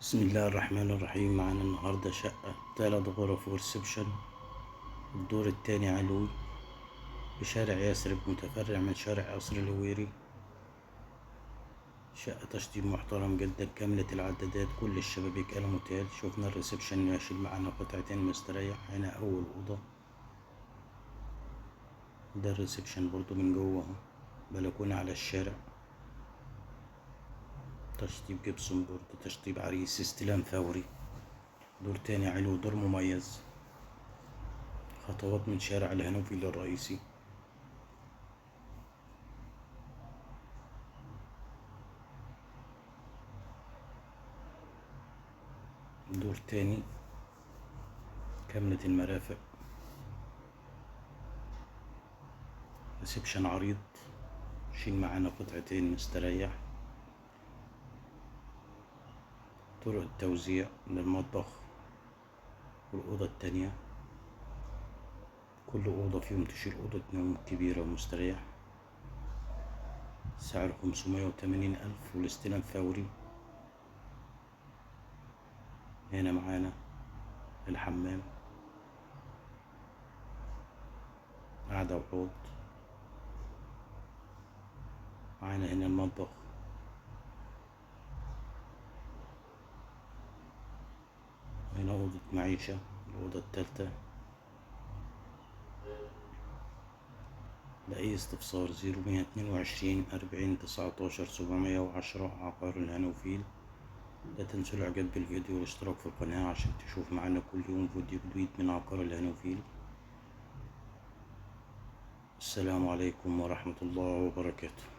بسم الله الرحمن الرحيم. معانا النهاردة شقة 3 غرف وريسبشن، الدور التاني علوي، بشارع يثرب متفرع من شارع قصر الهويري. شقة تشطيب محترم جدا، كاملة العدادات، كل الشبابيك الموتيل. شوفنا الريسبشن يشيل معانا قطعتين مستريح. هنا أول أوضة، ده الريسبشن برضو من جوه اهو، بلكونة على الشارع، تشطيب جبسون بورد، تشطيب عريس، استلام فوري. دور تاني علو، دور مميز، خطوات من شارع الهانوفيل الرئيسي. دور تاني، كاملة المرافق، ريسبشن عريض، شيل معانا قطعتين مستريح. طرق التوزيع للمطبخ والأوضة التانية، كل أوضة فيهم تشيل أوضة نوم كبيرة ومستريح. سعر 580,000 والاستلام فوري. هنا معانا الحمام، قعدة وحوض. معانا هنا المطبخ، هنا أوضة معيشة، الأوضة التالتة. لأي استفسار 0122 40 19 710 عقار الهانوفيل. لا تنسوا الإعجاب بالفيديو والاشتراك في القناة عشان تشوف معانا كل يوم فيديو جديد من عقار الهانوفيل. السلام عليكم ورحمة الله وبركاته.